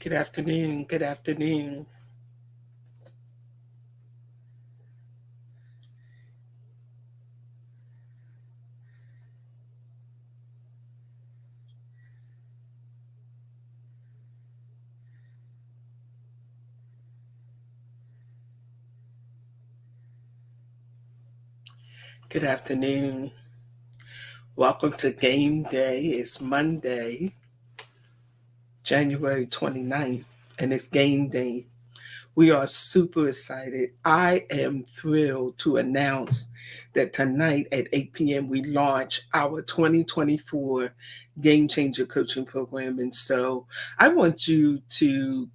Good afternoon. Good afternoon. Good afternoon. Welcome to Game Day. It's Monday, January 29th, and it's Game Day. We are super excited. I am thrilled to announce that tonight at 8 p.m. we launch our 2024 Game Changer Coaching Program. And so I want you to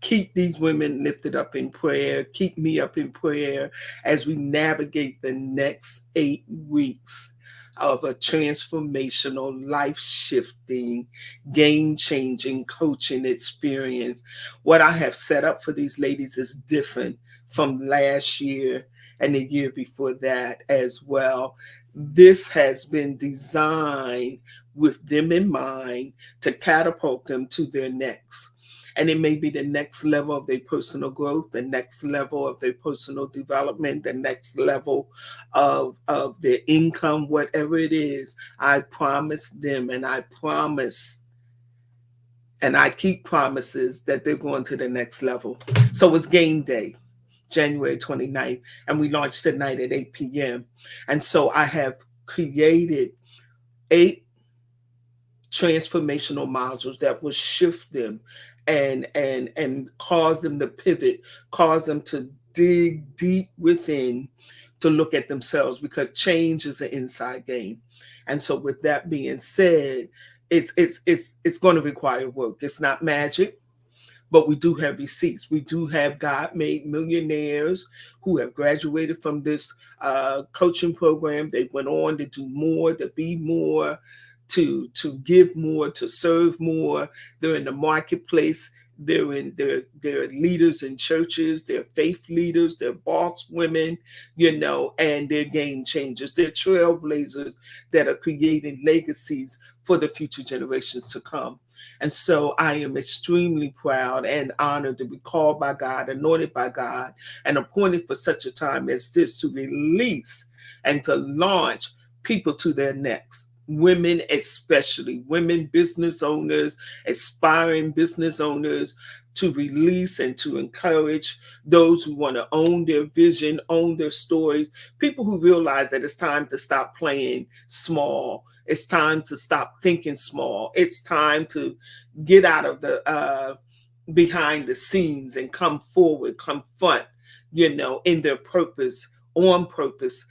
keep these women lifted up in prayer, keep me up in prayer as we navigate the next 8 weeks of a transformational, life shifting, game changing coaching experience. What I have set up for these ladies is different from last year and the year before that as well. This has been designed with them in mind to catapult them to their next, and it may be the next level of their personal growth, the next level of their personal development, the next level of their income, whatever it is. I promise them, and I promise, and I keep promises that they're going to the next level. So it's game day, January 29th, and we launch tonight at 8 p.m. And so I have created 8 transformational modules that will shift them and cause them to pivot, cause them to dig deep within to look at themselves, because change is an inside game. And so with that being said, it's going to require work. It's not magic, but we do have receipts. We do have God made millionaires who have graduated from this coaching program. They went on to do more, to be more, to give more, to serve more. They're in the marketplace. They're leaders in churches. They're faith leaders. They're boss women, and they're game changers. They're trailblazers that are creating legacies for the future generations to come. And so I am extremely proud and honored to be called by God, anointed by God, and appointed for such a time as this to release and to launch people to their next. Women, especially women business owners, aspiring business owners, to release and to encourage those who want to own their vision, own their stories, people who realize that it's time to stop playing small. It's time to stop thinking small. It's time to get out of the behind the scenes and come forward, confront, in their purpose, on purpose,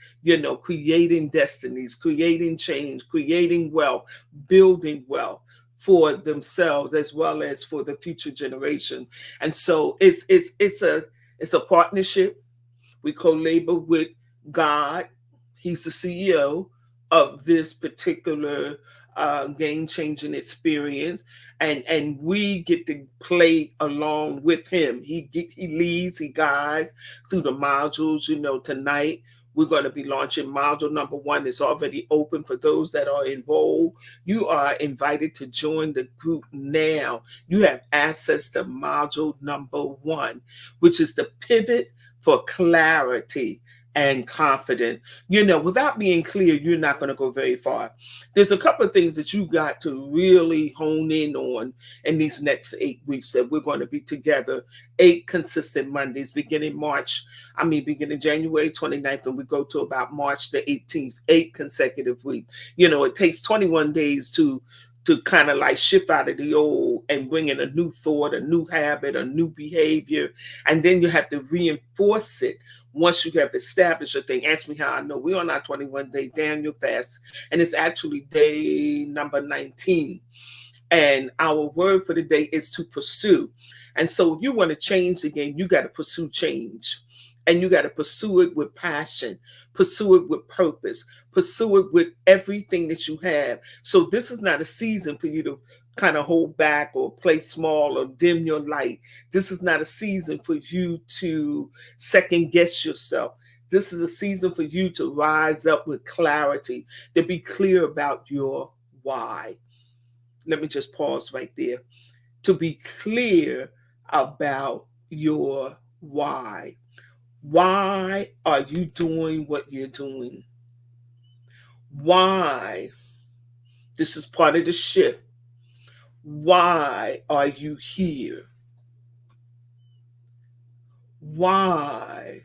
creating destinies, creating change, creating wealth, building wealth for themselves as well as for the future generation. And so it's a partnership. We co-labor with God. He's the CEO of this particular game-changing experience, and we get to play along with him. He leads, he guides through the modules. Tonight we're going to be launching module number 1. It's already open for those that are enrolled. You are invited to join the group now. You have access to module number 1, which is the pivot for clarity and confidence. Without being clear, you're not going to go very far. There's a couple of things that you got to really hone in on in these next 8 weeks that we're going to be together. 8 consistent Mondays, beginning January 29th, and we go to about March the 18th, 8 consecutive weeks. It takes 21 days to kind of like shift out of the old and bring in a new thought, a new habit, a new behavior. And then you have to reinforce it once you have established a thing. Ask me how I know. We're on our 21-day Daniel fast, and it's actually day number 19. And our word for the day is to pursue. And so if you want to change the game, you got to pursue change. And you got to pursue it with passion, pursue it with purpose, pursue it with everything that you have. So this is not a season for you to kind of hold back or play small or dim your light. This is not a season for you to second guess yourself. This is a season for you to rise up with clarity, to be clear about your why. Let me just pause right there. to be clear about your why. Why are you doing what you're doing? Why? This is part of the shift. Why are you here? Why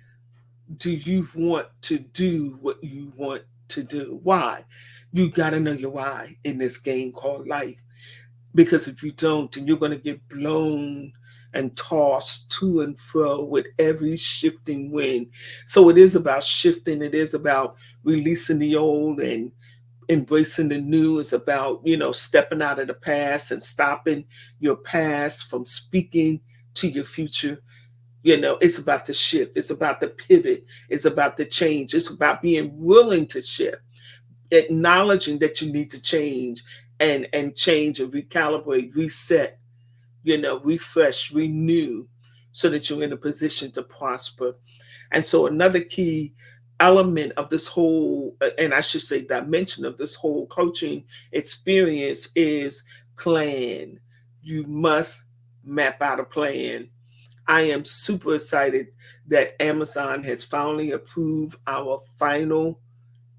do you want to do what you want to do? Why? You got to know your why in this game called life. Because if you don't, then you're going to get blown and tossed to and fro with every shifting wind. So it is about shifting. It is about releasing the old and embracing the new. It's about, stepping out of the past and stopping your past from speaking to your future. It's about the shift. It's about the pivot. It's about the change. It's about being willing to shift, acknowledging that you need to change and change and recalibrate, reset, refresh, renew, so that you're in a position to prosper. And so another key element of this whole, and I should say dimension of this whole coaching experience is plan. You must map out a plan. I am super excited that Amazon has finally approved our final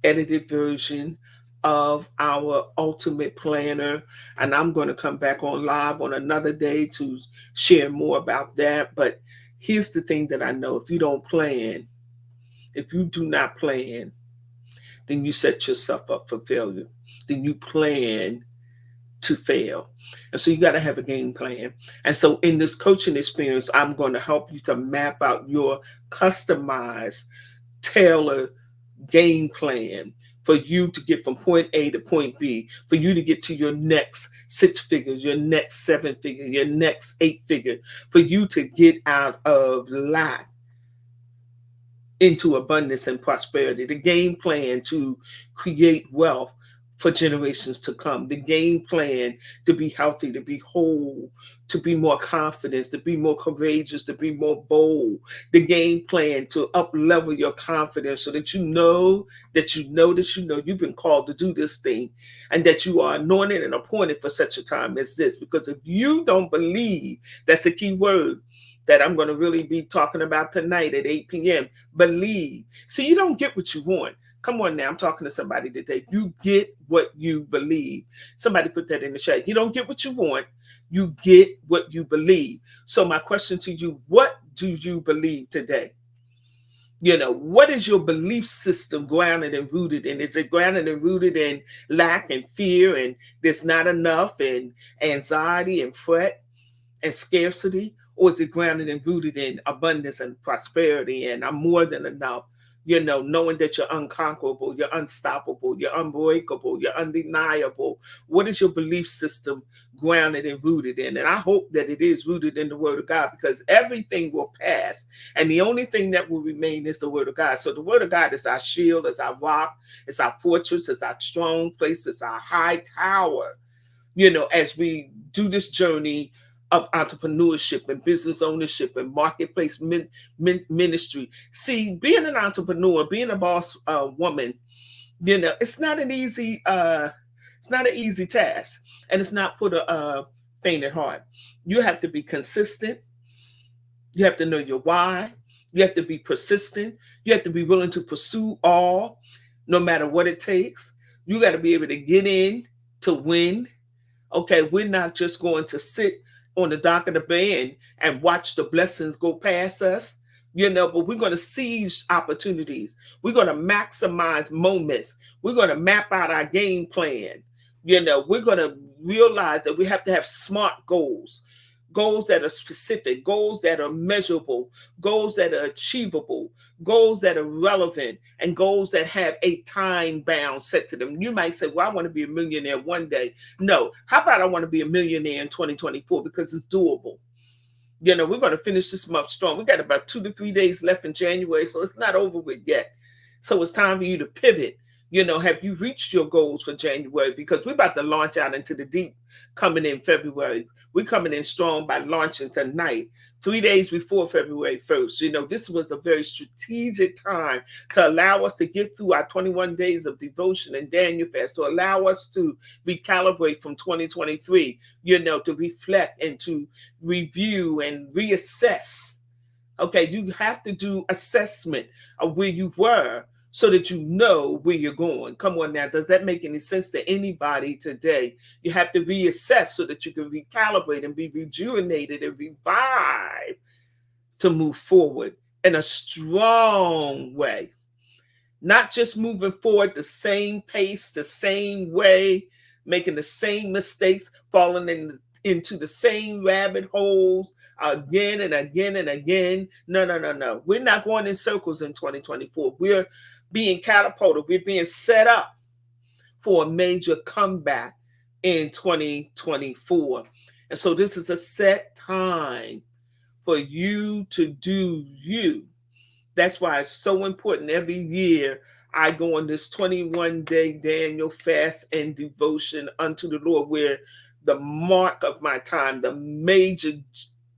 edited version of our ultimate planner, and I'm going to come back on live on another day to share more about that. But here's the thing that I know: if you don't plan, if you do not plan, then you set yourself up for failure. Then you plan to fail. And so you got to have a game plan. And so in this coaching experience, I'm going to help you to map out your customized, tailored game plan for you to get from point A to point B, for you to get to your next 6 figures, your next 7 figure, your next 8 figure, for you to get out of lack into abundance and prosperity, the game plan to create wealth for generations to come, the game plan to be healthy, to be whole, to be more confident, to be more courageous, to be more bold, the game plan to up level your confidence so that you know you've been called to do this thing and that you are anointed and appointed for such a time as this. Because if you don't believe, that's the key word that I'm going to really be talking about tonight at 8 p.m. Believe. See, you don't get what you want. Come on now, I'm talking to somebody today. You get what you believe. Somebody put that in the chat. You don't get what you want. You get what you believe. So my question to you, what do you believe today? What is your belief system grounded and rooted in? Is it grounded and rooted in lack and fear and there's not enough and anxiety and fret and scarcity? Or is it grounded and rooted in abundance and prosperity and I'm more than enough? Knowing that you're unconquerable, you're unstoppable, you're unbreakable, you're undeniable. What is your belief system grounded and rooted in? And I hope that it is rooted in the Word of God, because everything will pass. And the only thing that will remain is the Word of God. So the Word of God is our shield, is our rock, it's our fortress, it's our strong place, it's our high tower. As we do this journey of entrepreneurship and business ownership and marketplace ministry. See, being an entrepreneur, being a boss woman, it's not an easy task, and it's not for the faint at heart. You have to be consistent. You have to know your why. You have to be persistent. You have to be willing to pursue all, no matter what it takes. You got to be able to get in to win. Okay, we're not just going to sit on the dock of the bay and watch the blessings go past us, but we're going to seize opportunities. We're going to maximize moments. We're going to map out our game plan. We're going to realize that we have to have smart goals that are specific, goals that are measurable, goals that are achievable, goals that are relevant, and goals that have a time bound set to them. You might say, well, I want to be a millionaire one day. No, how about I want to be a millionaire in 2024, because it's doable. We're going to finish this month strong. We got about 2 to 3 days left in January, so it's not over with yet. So it's time for you to pivot. Have you reached your goals for January? Because we're about to launch out into the deep coming in February. We're coming in strong by launching tonight, 3 days before February 1st. This was a very strategic time to allow us to get through our 21 days of devotion and Daniel fast, to allow us to recalibrate from 2023, to reflect and to review and reassess. Okay, you have to do assessment of where you were so that you know where you're going. Come on now, does that make any sense to anybody today? You have to reassess so that you can recalibrate and be rejuvenated and revived to move forward in a strong way. Not just moving forward the same pace, the same way, making the same mistakes, falling into the same rabbit holes again and again and again. No, no, no, no. We're not going in circles in 2024. We're being catapulted. We're being set up for a major comeback in 2024. And so this is a set time for you to do you. That's why it's so important. Every year I go on this 21-day Daniel fast and devotion unto the Lord, where the mark of my time, the major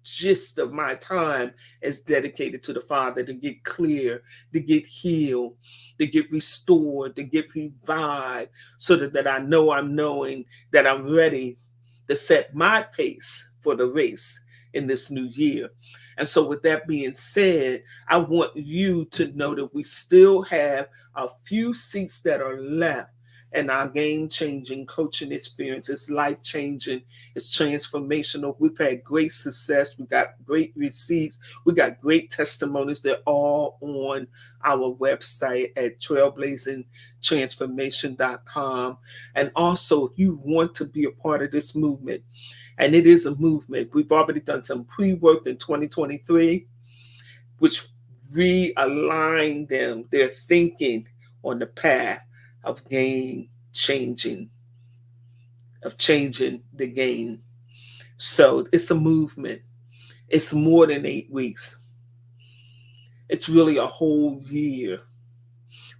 gist of my time is dedicated to the Father, to get clear, to get healed, to get restored, to get revived, so that I know I'm knowing that I'm ready to set my pace for the race in this new year. And so with that being said, I want you to know that we still have a few seats that are left in our game-changing coaching experience. It's life-changing. It's transformational. We've had great success. We got great receipts. We got great testimonies. They're all on our website at trailblazingtransformation.com. And also, if you want to be a part of this movement, and it is a movement, we've already done some pre-work in 2023, which realign them, their thinking on the path of changing the game. So it's a movement. It's more than 8 weeks. It's really a whole year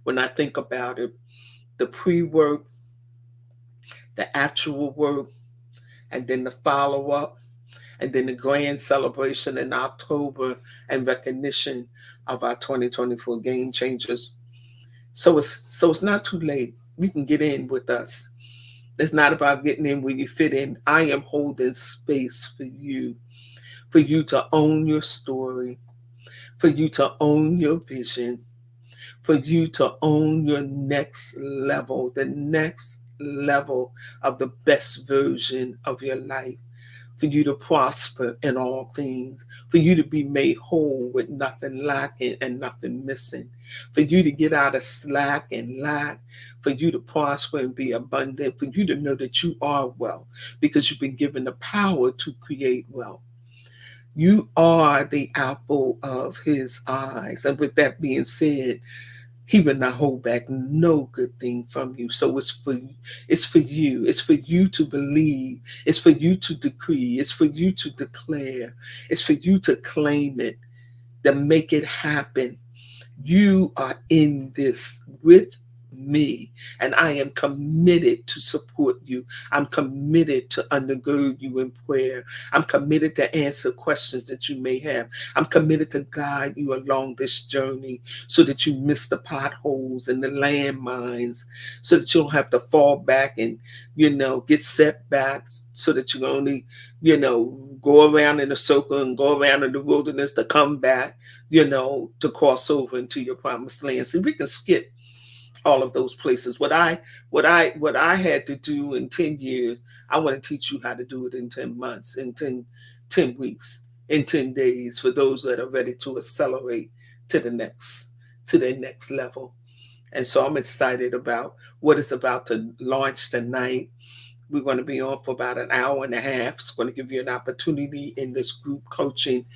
when I think about it. The pre-work, the actual work, and then the follow-up, and then the grand celebration in October and recognition of our 2024 Game Changers. So it's not too late. You can get in with us. It's not about getting in where you fit in. I am holding space for you to own your story, for you to own your vision, for you to own your next level, the next level of the best version of your life, for you to prosper in all things, for you to be made whole with nothing lacking and nothing missing, for you to get out of slack and lack, for you to prosper and be abundant, for you to know that you are well because you've been given the power to create wealth. You are the apple of his eyes. And with that being said, he will not hold back no good thing from you. So it's for you. It's for you. It's for you to believe. It's for you to decree. It's for you to declare. It's for you to claim it, to make it happen. You are in this with me, and I am committed to support you. I'm committed to undergird you in prayer. I'm committed to answer questions that you may have. I'm committed to guide you along this journey so that you miss the potholes and the landmines, so that you don't have to fall back and, get setbacks, so that you only, go around in a circle and go around in the wilderness to come back, to cross over into your promised land. See, we can skip all of those places. What I had to do in 10 years, I want to teach you how to do it in 10 months, in 10 weeks, in 10 days, for those that are ready to accelerate to their next level. And so I'm excited about what is about to launch tonight. We're going to be on for about an hour and a half. It's going to give you an opportunity in this group coaching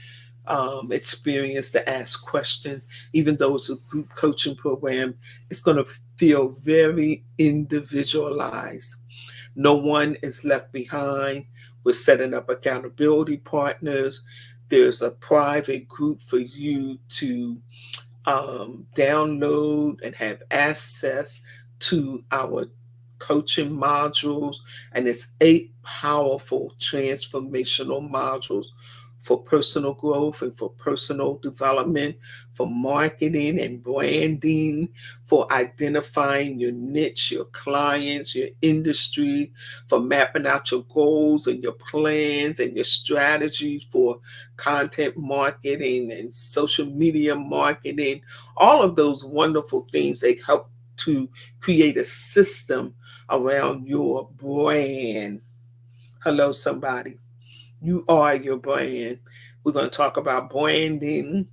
experience to ask questions. Even though it's a group coaching program, it's going to feel very individualized. No one is left behind. We're setting up accountability partners. There's a private group for you to download and have access to our coaching modules, and it's 8 powerful transformational modules for personal growth and for personal development, for marketing and branding, for identifying your niche, your clients, your industry, for mapping out your goals and your plans and your strategies for content marketing and social media marketing, all of those wonderful things. They help to create a system around your brand. Hello, somebody. You are your brand. We're going to talk about branding.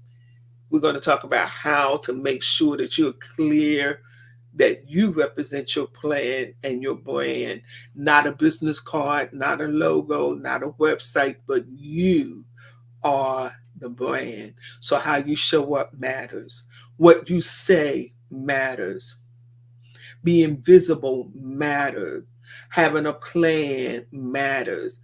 We're going to talk about how to make sure that you're clear that you represent your plan and your brand, not a business card, not a logo, not a website, but you are the brand. So, how you show up matters, what you say matters, being visible matters. Having a plan matters.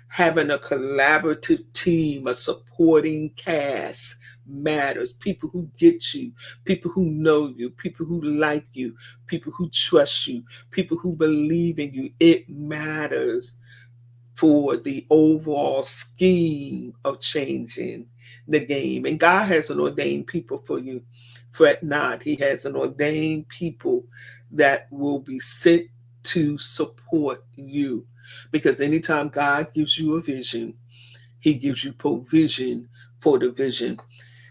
Having a collaborative team, a supporting cast matters. People who get you, people who know you, people who like you, people who trust you, people who believe in you. It matters for the overall scheme of changing the game. And God has an ordained people for you. Fret not. He has an ordained people that will be sent to support you. Because anytime God gives you a vision, he gives you provision for the vision.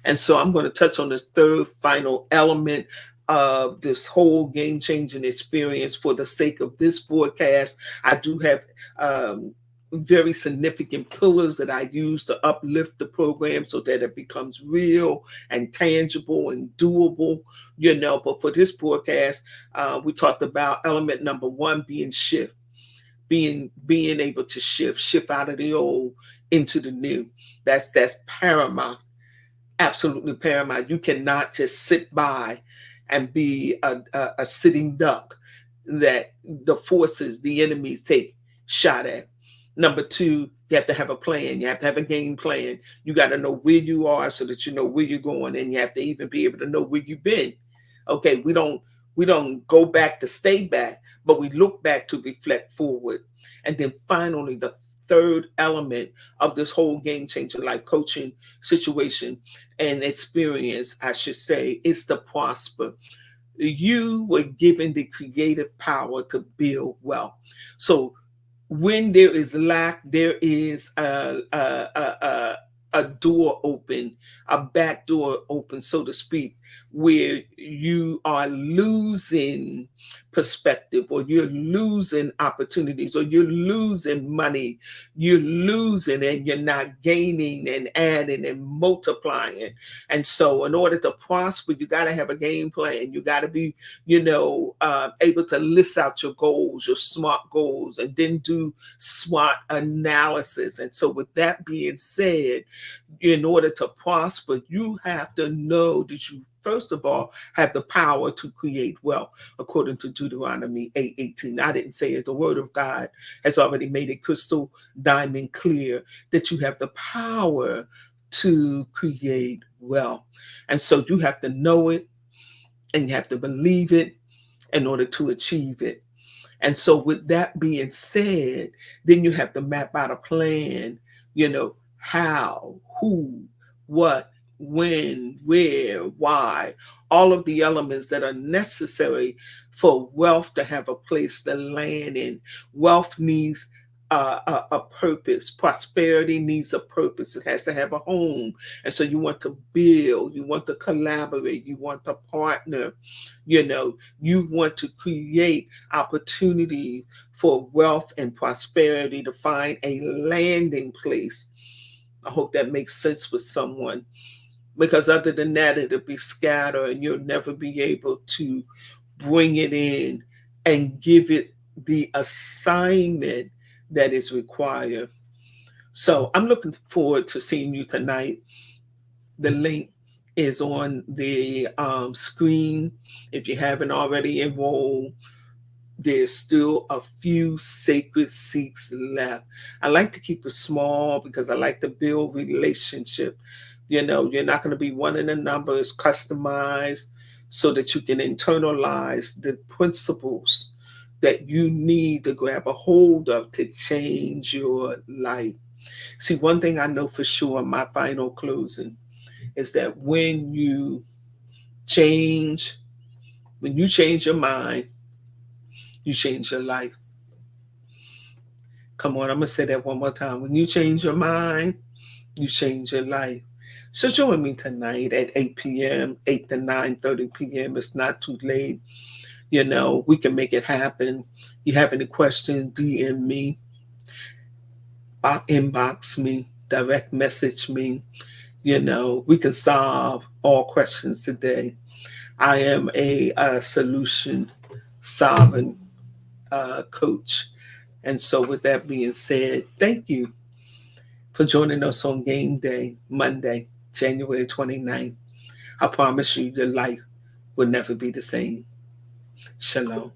And so I'm going to touch on this third final element of this whole game changing experience for the sake of this broadcast. I do have very significant pillars that I use to uplift the program so that it becomes real and tangible and doable, But for this broadcast, we talked about element number one being shift, being able to shift out of the old into the new. That's paramount, absolutely paramount. You cannot just sit by and be a sitting duck that the forces, the enemies take shot at. Number two, you have to have a plan. You have to have a game plan. You got to know where you are so that you know where you're going, and you have to even be able to know where you've been. Okay, we don't go back to stay back, but we look back to reflect forward. And then finally, the third element of this whole game changer life coaching situation and experience, I should say, is to prosper. You were given the creative power to build wealth. So when there is lack, there is a door open, a back door open, so to speak, where you are losing perspective, or you're losing opportunities, or you're losing money, you're losing and you're not gaining and adding and multiplying. And so in order to prosper, you got to have a game plan. You got to be, able to list out your goals, your SMART goals, and then do SWOT analysis. And so with that being said, in order to prosper, you have to know that you first of all have the power to create wealth, according to Deuteronomy 8:18. I didn't say it. The word of God has already made it crystal diamond clear that you have the power to create wealth. And so you have to know it and you have to believe it in order to achieve it. And so with that being said, then you have to map out a plan, how, who, what, when, where, why, all of the elements that are necessary for wealth to have a place to land in. Wealth needs a purpose. Prosperity needs a purpose. It has to have a home. And so you want to build, you want to collaborate, you want to partner, you want to create opportunities for wealth and prosperity to find a landing place. I hope that makes sense with someone, because other than that, it'll be scattered and you'll never be able to bring it in and give it the assignment that is required. So I'm looking forward to seeing you tonight. The link is on the screen. If you haven't already enrolled, there's still a few sacred seats left. I like to keep it small because I like to build relationship. You're not going to be one in a number. It's customized. so that you can internalize the principles that you need to grab a hold of to change your life. See, one thing I know for sure in my final closing is that change, when you change your mind, you change your life. Come on, I'm going to say that one more time. When you change your mind, you change your life. So join me tonight at 8 p.m., 8 to 9:30 p.m. It's not too late. We can make it happen. You have any questions, DM me, inbox me, direct message me. We can solve all questions today. I am a solution solving coach. And so, with that being said, thank you for joining us on Game Day, Monday, January 29th. I promise you, your life will never be the same. Shalom.